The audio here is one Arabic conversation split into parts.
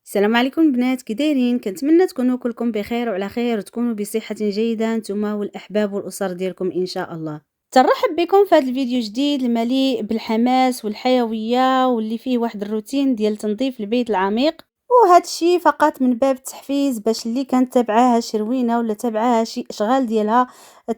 السلام عليكم البنات، كي دايرين؟ كنتمنى تكونوا كلكم بخير وعلى خير وتكونوا بصحة جيدة نتوما والاحباب والاسر ديالكم ان شاء الله. ترحب بكم في هذا الفيديو جديد المليء بالحماس والحيوية واللي فيه واحد الروتين ديال تنظيف البيت العميق، وهذا الشيء فقط من باب التحفيز باش اللي كانت تابعاها شروينه ولا تابعاها شي اشغال ديالها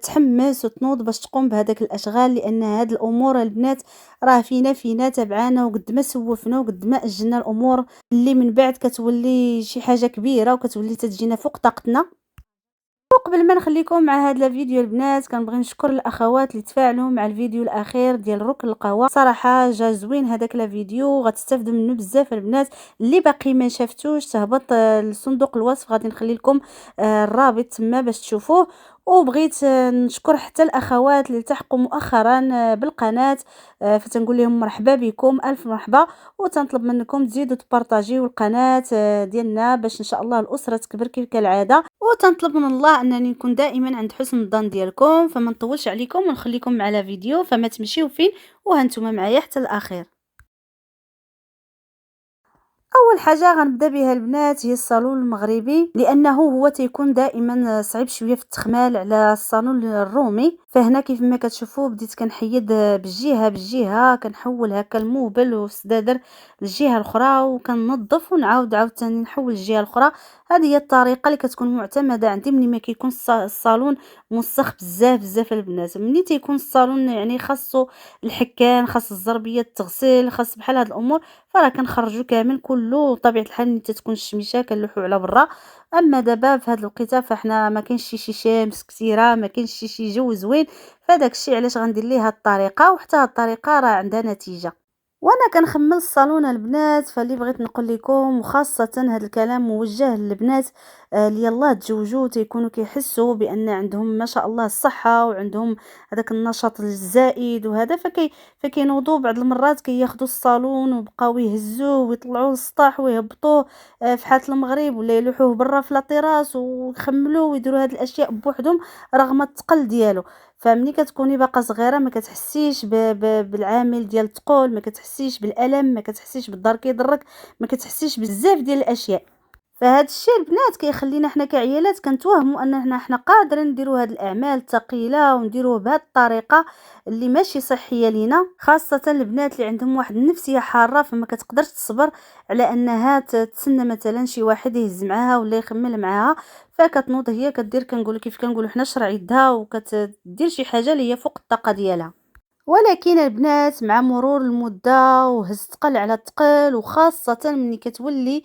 تحمس وتنوض باش تقوم بهذاك الاشغال، لان هاد الامور البنات راه فينا تابعانا، وقد ما سوفنا وقد ما اجلنا الامور اللي من بعد كتولي شي حاجه كبيره وكتولي تجينا فوق طاقتنا. وقبل ما نخليكم مع هذا الفيديو البنات، كنبغي نشكر الاخوات اللي تفاعلوا مع الفيديو الاخير ديال ركن القهوه. صراحه جا زوين هذاك الفيديو، غتستافدوا منه بزاف البنات. اللي باقي ما شافتوش تهبط لصندوق الوصف، غادي نخلي لكم الرابط تما باش تشوفوه. وبغيت نشكر حتى الاخوات اللي التحقوا مؤخرا بالقناه، فتنقول لهم مرحبا بكم، الف مرحبا. وتنطلب منكم تزيدوا تبارطاجيو القناه ديالنا باش ان شاء الله الاسره تكبر كيف كالعاده. وتنطلب من الله انني نكون دائما عند حسن الظن ديالكم، فما نطولش عليكم ونخليكم على فيديو، فما تمشيو فين وهانتوما معايا حتى الاخير. اول حاجه غنبدا بها البنات هي الصالون المغربي، لانه هو تيكون دائما صعيب شويه في التخمال على الصالون الرومي. فهنا كيف ما كتشوفوا بديت كنحيد بالجهه كنحول هكا الموبل والسدادر للجهه الاخرى وكننظف ونعاود عاوتاني نحول الجهه الاخرى. هذه هي الطريقه اللي كتكون معتمده عندي ملي ما كيكون الصالون موسخ بزاف البنات. ملي تيكون الصالون يعني خاصو الحكان، خاص الزربيه تغسل، خاص بحال هاد الامور، فراه كنخرجوا كامل كله. بطبيعه الحال ملي تتكون الشميشه كنلوحوا على برا. اما دابا في هذا الوقيته فاحنا ما كاينش شي شمس كثيره، ما كاينش شي جو زوين، فداك الشيء علاش غندير ليه هاد الطريقه. وحتى هاد الطريقه راه عندها نتيجه. وانا كنخمل الصالون البنات، فاللي بغيت نقول لكم وخاصه هذا الكلام موجه للبنات اللي يلاه تزوجوا تيكونوا كيحسوا بان عندهم ما شاء الله الصحه وعندهم هذاك النشاط الزائد وهذا، فكينوضوا بعض المرات كياخذوا الصالون وبقاو يهزوه ويطلعوه للسطح ويهبطوه في حاله المغرب، ولا يلوحوه برا في لاطيراس ويخملوه ويديروا هذه الاشياء بوحدهم رغم الثقل ديالو. فمني كتكوني باقا صغيره ما كتحسيش بالعامل ديال الثقل، ما كتحسيش بالالم، ما كتحسيش بالدار كيضرك، ما كتحسيش بزاف ديال الاشياء. فهاد الشيء البنات كيخلينا حنا كعيالات كنتوهموا ان حنا قادرين نديروا هاد الاعمال الثقيله ونديروه بهاد الطريقه اللي ماشي صحيه لينا، خاصه البنات اللي عندهم واحد النفسيه حاره فما كتقدرش تصبر على انها تتسنى مثلا شي واحد يهز معاها ولا يخمل معاها. فكتنوض هي كدير كنقولوا كيف كنقولوا حنا شرع يدها وكتدير شي حاجه اللي هي فوق الطاقه ديالها. ولكن البنات مع مرور المدة وهز ثقل على ثقل، وخاصة ملي كتولي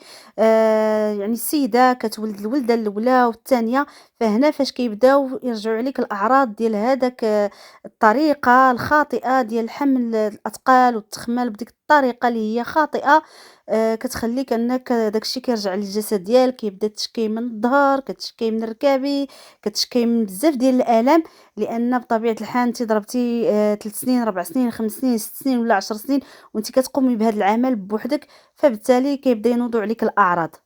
يعني السيدة كتولد الولدة الأولى والثانية، فهنا فاش كيبداو يرجعوا عليك الأعراض ديال هذاك الطريقة الخاطئة ديال حمل الأثقال والتخمال بديك الطريقة اللي هي خاطئة. كتخليك انك داكشي كيرجع للجسد ديالك، كيبدا تشكي من الظهر، كتشكي من الركابي، كتشكي من بزاف ديال الالام. لان بطبيعه الحال انت ضربتي 3 سنين 4 سنين 5 سنين 6 سنين ولا 10 سنين وانت كتقومي بهذا العمل بوحدك، فبالتالي كيبدا ينوضوا عليك الاعراض.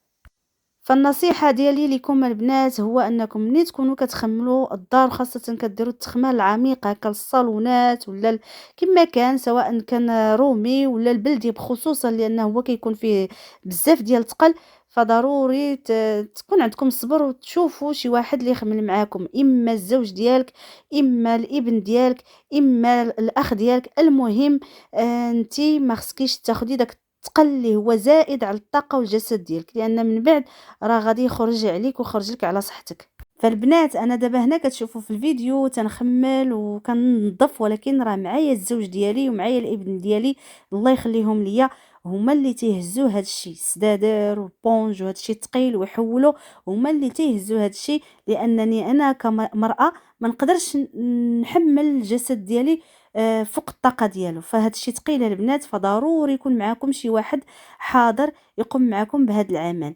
فالنصيحه ديالي لكم البنات هو انكم ملي تكونوا كتخملوا الدار، خاصه كديروا التخمال العميق هكا للصالونات ولا كما كان، سواء كان رومي ولا البلدي بخصوصا لانه هو كيكون فيه بزاف ديال الثقل، فضروري تكون عندكم الصبر وتشوفوا شي واحد اللي يخمل معاكم، اما الزوج ديالك، اما الابن ديالك، اما الاخ ديالك. المهم انتي ما خصكيش تاخدي داك الثقل اللي هو زائد على الطاقه والجسد ديالك، لان من بعد راه غادي يخرج عليك ويخرج لك على صحتك. فالبنات انا دابا هنا كتشوفوا في الفيديو تنخمل وكنظف، ولكن راه معايا الزوج ديالي ومعايا الابن ديالي الله يخليهم ليا، هما اللي تيهزوا هذا الشيء، السدادر والبونج وهذا الشيء الثقيل ويحولوا، هما اللي تيهزوا هذا الشيء. لانني انا كمراه ما نقدرش نحمل الجسد ديالي فوق الطاقه ديالو، فهاد الشيء ثقيل البنات. فضروري يكون معكم شي واحد حاضر يقوم معكم بهذا العمل.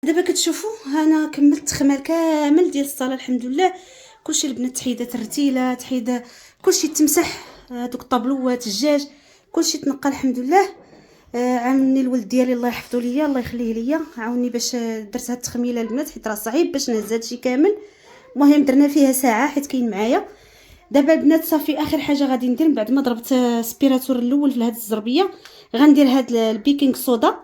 دابا كتشوفوا انا كملت التخمال كامل ديال الصاله الحمد لله. كلشي البنات تحيدات الرتيله، تحيد كلشي تمسح، دوك الطابلوات الجاج كلشي تنقى الحمد لله. عاوني الولد ديالي الله يحفظه ليا الله يخليه ليا، عاوني باش درت هاد التخميله البنات حيت راه صعيب باش نهز هادشي كامل. المهم درنا فيها ساعه حيت كاين معايا. دابا البنات صافي اخر حاجه غادي ندير بعد ما ضربت سبيراتور الاول في هاد الزربيه، غندير هاد البيكينغ صودا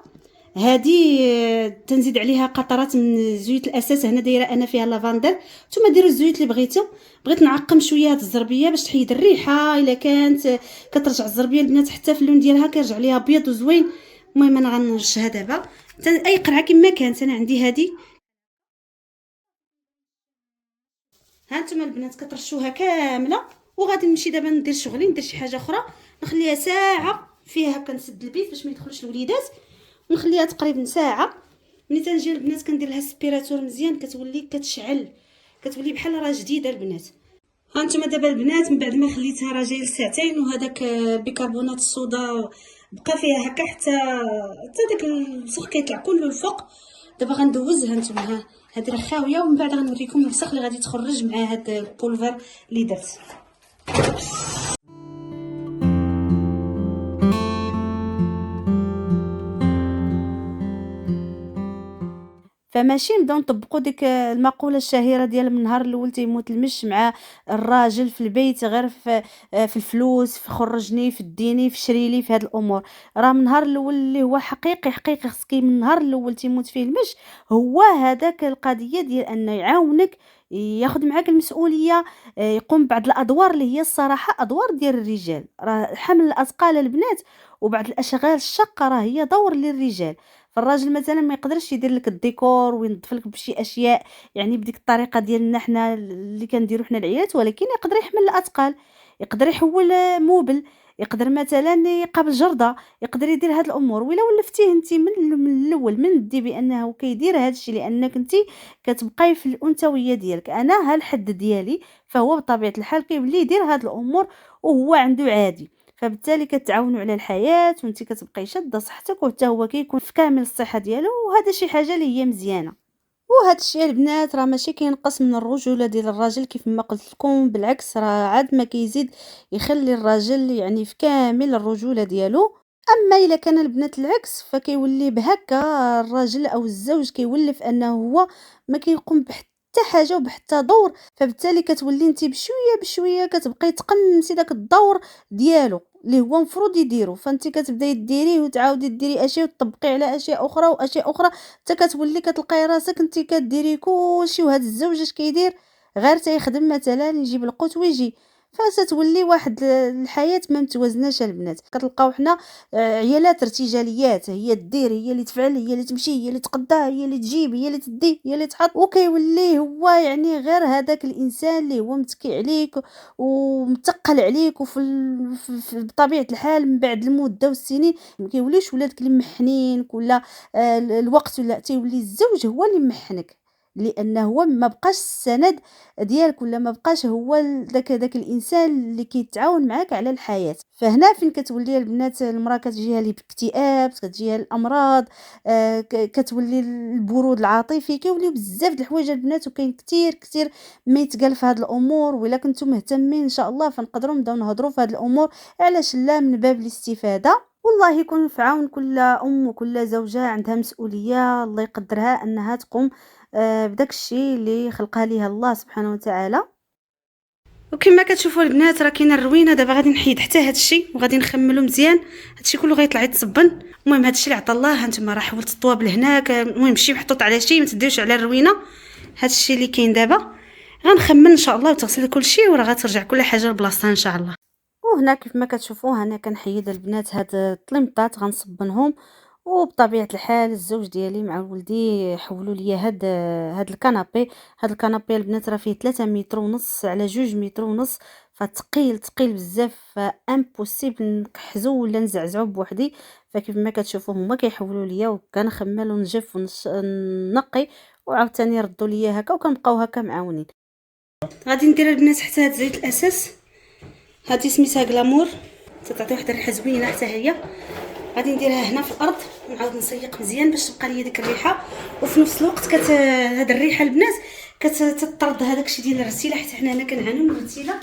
هادي، تنزيد عليها قطرات من زيوت الاساس. هنا دايره انا فيها لافندر، نتوما ديروا الزيوت اللي بغيتو. بغيت نعقم شويه هاد الزربيه باش تحيد الريحه، الا كانت كترجع الزربيه البنات حتى في اللون ديالها كيرجع ليها ابيض وزوين. المهم انا غنرشها دابا اي قرعه كما كانت. انا عندي هادي، ها نتوما البنات كترشوها كامله. وغادي نمشي دابا ندير شغلي، ندير شي حاجه اخرى، نخليها ساعه فيها هكا، نسد البيت باش ما يدخلوش الوليدات، ونخليها تقريبا ساعه. ملي تنجي البنات كندير لها السبيراتور مزيان كتولي كتشعل، كتولي بحال راه جديده البنات. ها نتوما دابا البنات من بعد ما خليتها راه جايه لساعتين، وهذاك بيكربونات الصودا بقى فيها هكا حتى داك الوسخ كيطلع كله الفوق. دابا غندوزها نتوما، ها هادي راه خاويه، ومن بعد غنوريكم الوسخ اللي غادي تخرج مع هاد البولفر اللي درت. فماشي نبداو نطبقوا ديك المقوله الشهيره ديال من النهار الاول تيموت المش مع الراجل في البيت غير في الفلوس، في خرجني، في الديني، في شريلي، في هاد الامور. راه من النهار الاول اللي هو حقيقي حقيقي خصكي من النهار الاول تيموت فيه المش، هو هذاك القضيه ديال انه يعاونك، ياخذ معاك المسؤوليه، يقوم بعض الادوار اللي هي الصراحه ادوار ديال الرجال. راه حمل الاثقال البنات وبعض الاشغال الشاقه راه هي دور للرجال. فالراجل مثلا ما يقدرش يدير لك الديكور وينظف لك بشي اشياء يعني بديك الطريقه ديالنا حنا اللي كنديروا حنا العيالات، ولكن يقدر يحمل الاثقال، يقدر يحول موبل، يقدر مثلا يقابل جرده، يقدر يدير هاد الامور. ولا ولفتيه انت من الاول من بدي بانه كيدير هاد الشيء لانك انت كتبقاي في الانثويه ديالك. انا هالحد ديالي، فهو بطبيعه الحال كيولي يدير هاد الامور وهو عنده عادي. فبالتالي كتعاونوا على الحياه وانت كتبقاي شاده صحتك وحتى هو كيكون في كامل الصحه ديالو، وهذا شي حاجه اللي هي مزيانه. وهذا الشيء البنات راه ماشي كينقص من الرجوله ديال الراجل كيف ما قلت لكم، بالعكس راه عاد ما كيزيد يخلي الراجل يعني في كامل الرجوله ديالو. اما الا كان البنات العكس فكيولي بهكا الراجل او الزوج كيولف انه هو ما كيقوم بحتى حاجه وبحتى دور. فبالتالي كتولي انت بشويه بشويه كتبقاي تقنسي داك الدور ديالو اللي هو مفروض يديرو، فانت كتبداي ديريه وتعاودي ديري اشياء وتطبقي على اشياء اخرى واشياء اخرى، حتى كتولي كتلقاي راسك انت كديري كلشي. وهذا الزوج اش كيدير؟ غير تيخدم مثلا يجيب القوت ويجي. فتتولي واحد الحياه ما متوازناش البنات. كتلقاو حنا عيالات ارتجاليات، هي دير، هي اللي تفعل، هي اللي تمشي، هي اللي تقدا، هي اللي تجيب، هي اللي تدي، هي اللي تحط، وكيولي هو يعني غير هذاك الانسان اللي هو متكي عليك ومتقل عليك. بطبيعه الحال من بعد المده والسنين ما كيوليش ولادك اللي محنينك ولا الوقت، ولا تيولي الزوج هو اللي محنك، لانه هو ما بقاش السند ديالك ولا ما بقاش هو داك الانسان اللي كيتعاون معاك على الحياه. فهنا فين كتولي البنات المراه كتجيها الاكتئاب، كتجيها الامراض، كتولي البرود العاطفي، كيوليو بزاف د الحوايج البنات. وكاين كتير كتير ما يتقال في هاد الامور، ولا كنتم مهتمين ان شاء الله فنقدروا نبداو نهضروا في هاد الامور، علاش لا، من باب الاستفاده. والله يكون في عون كل ام وكل زوجه عندها مسؤوليه الله يقدرها انها تقوم بداك الشيء اللي خلقها ليها الله سبحانه وتعالى. وكما كتشوفوا البنات راه كاينه الروينه. دابا غادي نحيد حتى هذا الشيء وغادي نخملو مزيان، هذا الشيء كله غيطلع يتصبن. المهم هذا الشيء اللي عطا الله، هانتوما راه حولت الطوابل هناك، المهم شي محطوط على شي، ما تديوش على الروينه. هذا الشيء اللي كاين دابا غنخمن ان شاء الله وتغسل كل شيء وراه غترجع كل حاجه لبلاصتها ان شاء الله. وهنا كيف ما كتشوفوا انا كنحيد البنات هاد الطليمطات غنصبنهم. وبطبيعه الحال الزوج ديالي مع ولدي حولوا لي هاد الكنابي. هاد الكنابي البنات راه فيه 3 متر ونص على 2 متر ونص، فثقيل ثقيل بزاف، امبوسيبل نكحزو ولا نزعزعو بوحدي. فكيف ما كتشوفوا هما كيحولوا ليا وكنخمل ونجف ونقي وعاوتاني يردوا ليا هكا وكنبقاو هكا معاونين. غادي ندير البنات حتى هاد زيت الاساس، هادي سميتها غلامور، تعطي واحد الريحه زوينه حتى هي. غادي نديرها هنا في الارض ونعاود نسيق مزيان باش تبقى ليا ديك الريحه، وفي نفس الوقت هاد الريحه البنات كتطرد هذاك الشيء ديال الرتيله، حيت حنا هنا كنعانيو من الرتيله.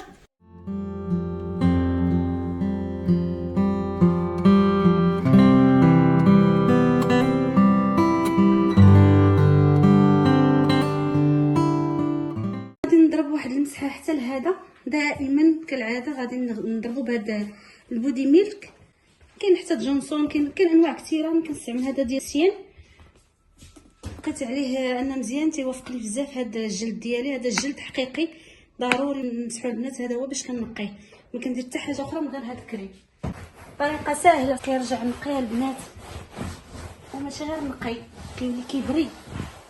غادي نضرب واحد المسحه حتى لهذا. دائما كالعاده غادي نضربو بهذا البودي ميلك، كاين حتى جونسون، كاين انواع كثيره. انا كنستعمل هذا ديال سيان، لقيت عليه ان مزيان تيوافق لي بزاف هذا الجلد ديالي. هذا الجلد حقيقي ضروري نمسحو البنات، هذا هو باش كنقيه. ما كندير حتى حاجه اخرى من غير هذا الكريم. طريقه سهله كيرجع نقيه البنات، وماشي غير نقي، كيولي كيبري.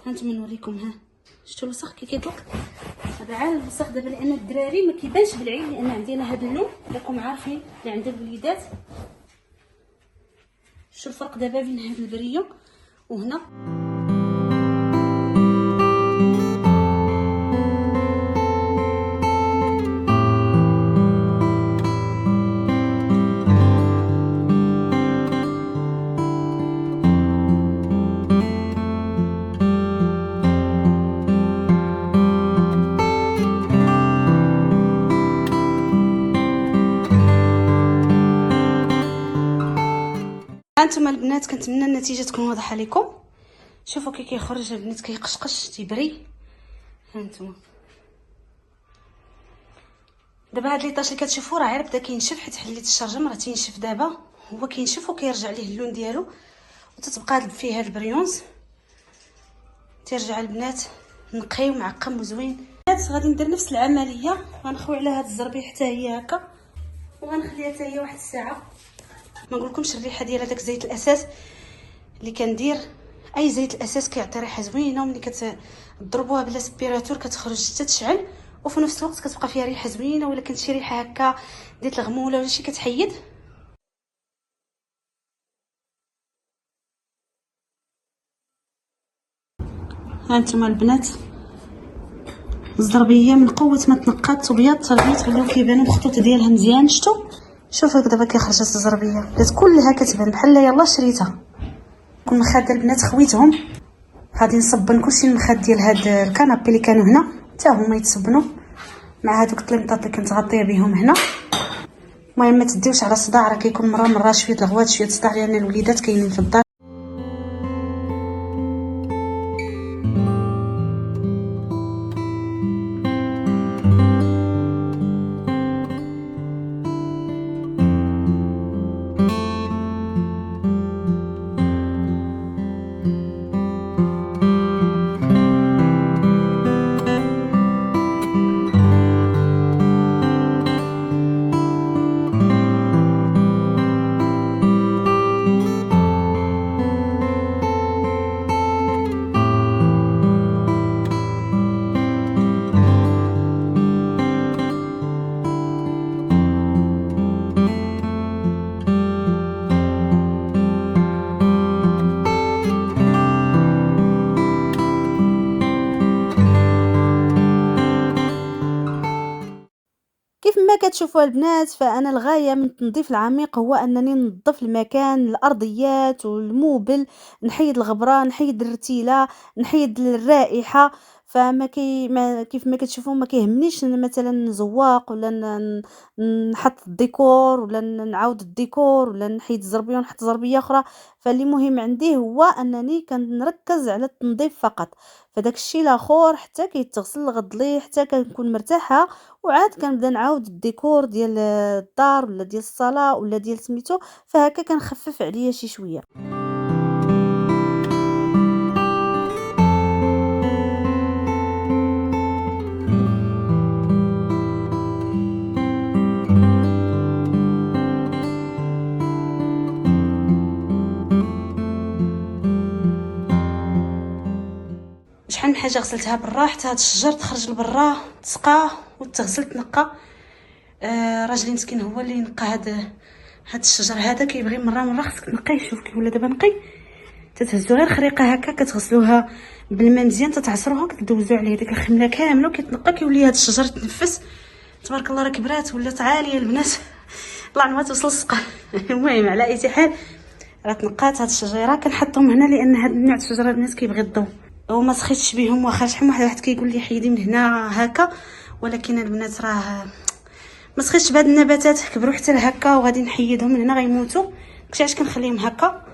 هانتوما نوريكم، ها شفتوا الوسخ كي كيطلق؟ هذا عال الوسخ دابا، لان الدراري ما كيبانش بالعين، لان عندنا هذا اللون راكم عارفين اللي عند الوليدات. شوفوا الفرق دابا بين هذا البريو وهنا. هانتوما البنات كنتمنى النتيجه تكون واضحه لكم. شوفوا كي كيخرج البنات، كيقشقش تيبري. هانتوما دابا هاد ليطاش اللي كتشوفوا راه غير بدا كينشف، حيت حليت الشرجم راه تينشف دابا، هو كينشف وكيرجع ليه اللون ديالو، وتتبقى فيه هاد البريونز. تيرجع البنات نقي ومعقم وزوين. غادي ندير نفس العمليه، غنخوي على هاد الزربيه حتى هي هكا، وغنخليها حتى هي واحد الساعه. ما نقولكمش الريحه ديال هذاك زيت الاساس اللي كندير، اي زيت الاساس كيعطي ريحه زوينه، وملي كتضربوها بلا سبيراتور كتخرج حتى تشعل، وفي نفس الوقت كتبقى فيها ريحه زوينه. ولا كانت شي ريحه هكا ديال الغموله ولا شي كتحيد. هانتوما البنات الزربيه من قوه ما تنقات وبيض البيض ولاو كيبانوا الخطوط ديالها مزيان. شوفوا دابا كي خرجت الزربيه بدات كلها كتبان بحال يلاه شريتها. كون مخاد البنات خويتهم، غادي نصبن كلشي المخاد ديال هاد الكنابي اللي كانوا هنا حتى هما يتصبنوا مع هادوك الطليمطات اللي كنت غطيه بهم هنا. المهم ما تديوش على صداع، راه كيكون مره شويه الغوات شويه صداع، لان الوليدات كاينين في الدار. كيف ما كتشوفوا البنات، فانا الغايه من التنظيف العميق هو انني ننظف المكان، الارضيات والموبل، نحيد الغبره، نحيد الرتيله، نحيد الرائحه. فما كي ما كيف ما كتشوفوا ما كيهمنيش مثلا نزواق ولا نحط الديكور ولا نعاود الديكور ولا نحيد الزربيه ونحط زربيه اخرى. فاللي مهم عندي هو انني كنركز على التنظيف فقط. فداك الشيء الاخر حتى كيتغسل غضلي حتى كنكون مرتاحه، وعاد كنبدا نعاود الديكور ديال الدار ولا ديال الصاله ولا ديال سميتو. فهكا كنخفف عليا شي شويه. شحال من حاجه غسلتها برا، حتى هاد الشجر تخرج لبرا تسقى وتغسل تنقى. راجلي مسكين هو اللي نقى هاد الشجر هذا. كيبغي مره خصك تنقيه. شوف كي ولا دابا نقي، تتهزو غير خريقه هكا كتغسلوها بالماء مزيان، تتعصروها كتدوزو عليه ديك الخمله كامله وكيتنقى. كيولي هاد الشجر يتنفس تبارك الله. راه كبرات ولات عاليه البنات، الله ما توصل السقا. المهم على اي حال راه تنقات هاد الشجيره كنحطهم هنا لان هاد النوع د الشجره البنات كيبغي الضوء وما سخيتش بهم. واخا شحال من واحد كيقول لي حيدي من هنا هكا، ولكن البنات راه ما سخيتش بهاد النباتات كبروا حتى لهكا وغادي نحيدهم من هنا غيموتوا. داكشي علاش كنخليهم هكا.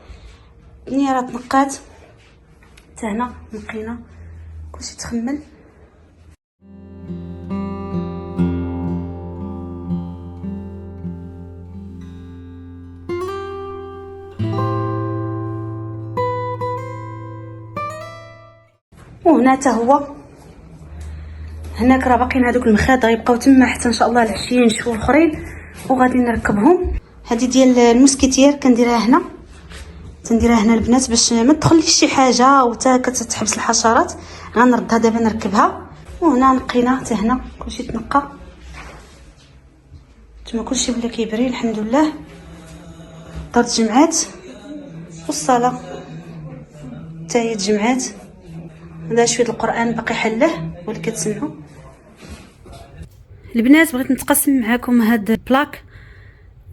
الدنيا راه تنقات حتى هنا نقينا كلشي تخمل. وهنا حتى هو هناك راه باقيين هذوك المخاط غيبقاو تما حتى ان شاء الله العشيه نشوفوا الاخرين وغادي نركبهم. هذه ديال المسكيتير كنديرها هنا، تنديرها هنا البنات باش ما تدخليش شي حاجه وتا كتحبس الحشرات. غنردها دابا نركبها. وهنا نقينا حتى هنا كلشي تنقى، نتوما كلشي ولا كيبري الحمد لله. دار تجمعات والصلاه حتى هي تجمعات. هذا شويه القران باقي حله واللي كتسمعوا البنات. بغيت نتقاسم معكم هاد البلاك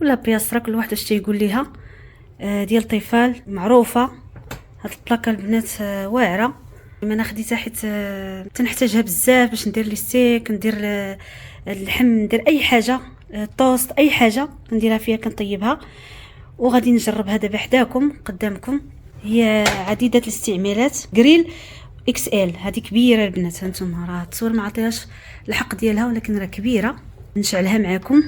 ولا بياسرا كل واحد اش تيقول ليها، ديال طفال معروفه. هاد البلاكه البنات واعره، انا خديتها حيت تنحتاجها بزاف باش ندير لي ستيك، ندير اللحم، ندير اي حاجه، طوست، اي حاجه نديرها فيها كنطيبها. وغادي نجربها دابا حداكم قدامكم. هي عديده الاستعمالات، جريل اكس ال، هذه كبيره البنات. هانتوما راه التصوير ما عطيهاش الحق ديالها ولكن راه كبيره. نشعلها معكم.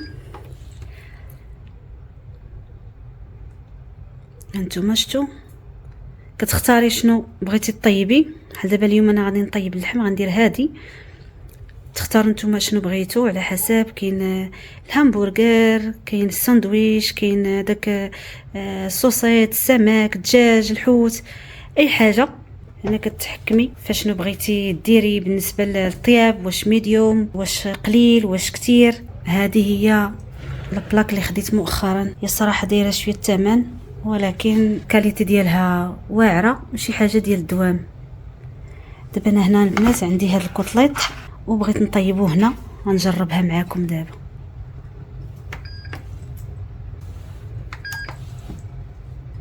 هانتوما شفتوا كتختاري شنو بغيتي طيبي. بحال دابا اليوم انا غادي نطيب اللحم، غندير هذه. تختاروا نتوما شنو بغيتو على حسب. كاين الهامبرغر، كاين الساندويش، كاين داك الصوصيط، السمك، الدجاج، الحوت، اي حاجه. هنا كتحكمي فشنو بغيتي ديري بالنسبه للطياب، واش ميديوم، واش قليل، واش كتير. هذه هي البلاك اللي خديت مؤخرا. هي الصراحه دايره شويه الثمن ولكن الكاليتي ديالها واعره، ماشي حاجه ديال الدوام. دابا انا هنا البنات عندي هذا الكوتليت وبغيت نطيبوه هنا، غنجربها معاكم دابا.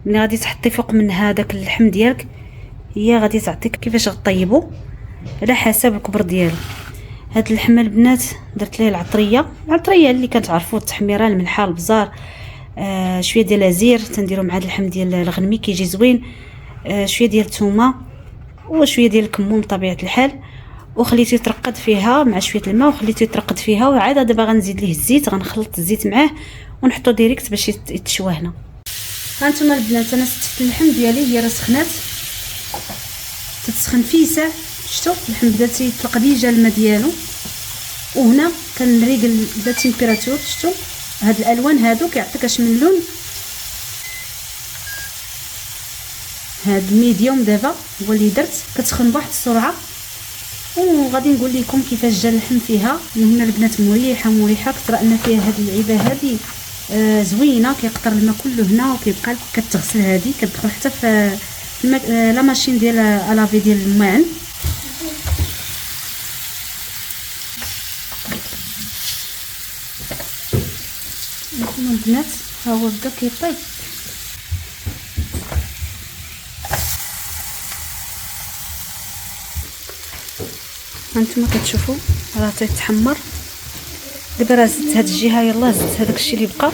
ملي غادي تحطي فوق منها داك اللحم ديالك، هي غادي تعطيك كيفاش غطيبو على حسب الكبر ديالو. هاد اللحم البنات درت ليه العطريه اللي كتعرفوا، التحميره، الملحه، البزار، شويه ديال الازير تنديروا مع اللحم ديال الغنمي كيجي زوين، شويه ديال الثومه وشويه ديال الكمون بطبيعه الحال. وخليتي يترقد فيها مع شويه الماء، وخليتي يترقد فيها. وعاد دابا غنزيد ليه الزيت، غنخلط الزيت معاه ونحطو ديريكت باش يتشوى هنا. هانتوما البنات انا ستفت اللحم ديالي، هي راه سخنات، تتسخن فيه ساعه. شفتوا اللحم بدا تيطلق ديجا الماء ديالو. وهنا كنريق بدا تيمبيراتور. شفتوا هاد الالوان هادو كيعطيك اش من لون. هاد الميديوم دابا هو اللي درت، كتسخن بواحد السرعه. وغادي نقول لكم كيفاش جا اللحم فيها. من هنا البنات مريحه كثر ان فيها هاد اللعيبه هادي زوينه. كيقطر الماء كله هنا وكيبقى كتغسل. هادي كتدخل حتى في لا ماشين ديال الافي ديال الماعن. هانتوما البنات ها هو بدا كيطيب. هانتوما كتشوفوا راه تيتحمر. دابا راه زدت هاد الجهه، يلاه زدت هذاك الشيء اللي بقى.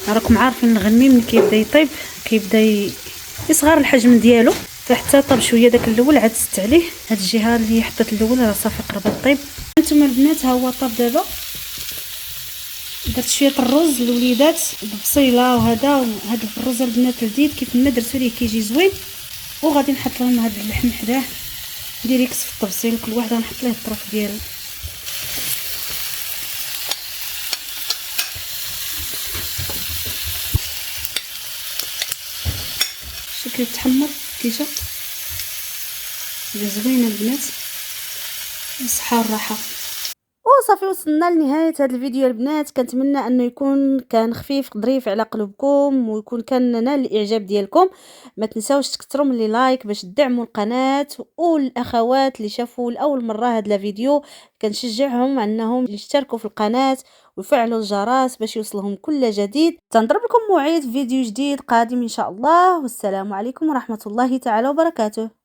راكم عارفين الغنمي ملي كيبدا يطيب كيبدا يصغر الحجم ديالو، فحتى طاب شويه داك الاول عاد زدت عليه. هاد الجهه اللي حطيت الاول راه صافي قربت طيب. هانتوما البنات ها هو طاب دابا. درت شويه الرز للوليدات ببصيله وهذا. هاد الرز البنات لذيذ كيف ما درتو ليه كيجي زوين. وغادي نحط لهم هاد اللحم حداه ديريكت في الطبسيل. كل واحد غنحط ليه الطرف ديالو. شوف كيف تحمر كيشا زوينه البنات، بالصحه والراحه. وصافي وصلنا لنهاية هذا الفيديو البنات. كنتمنى انه يكون كان خفيف ظريف على قلوبكم ويكون كان نال الاعجاب ديالكم. ما تنساوش تكثروا من لي لايك باش تدعموا القناة، والاخوات اللي شافوا لاول مرة هذا الفيديو كنشجعهم انهم يشتركوا في القناة ويفعلوا الجرس باش يوصلهم كل جديد. تنضرب لكم موعد فيديو جديد قادم ان شاء الله، والسلام عليكم ورحمة الله تعالى وبركاته.